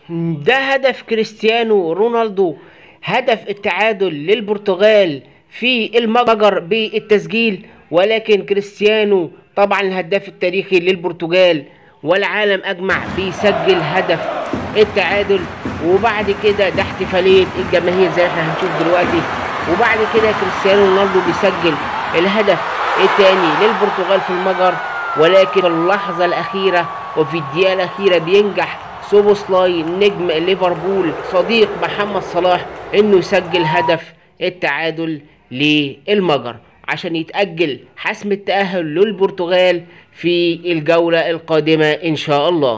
ده هدف كريستيانو رونالدو، هدف التعادل للبرتغال في المجر بالتسجيل. ولكن كريستيانو طبعا الهداف التاريخي للبرتغال والعالم اجمع بيسجل هدف التعادل. وبعد كده ده احتفاليه الجماهير زي ما احنا هنشوف دلوقتي. وبعد كده كريستيانو رونالدو بيسجل الهدف الثاني للبرتغال في المجر. ولكن في اللحظه الاخيره وفي الدقيقه الاخيره بينجح سوبوسلاي نجم ليفربول صديق محمد صلاح انه يسجل هدف التعادل للمجر عشان يتأجل حسم التأهل للبرتغال في الجولة القادمة ان شاء الله.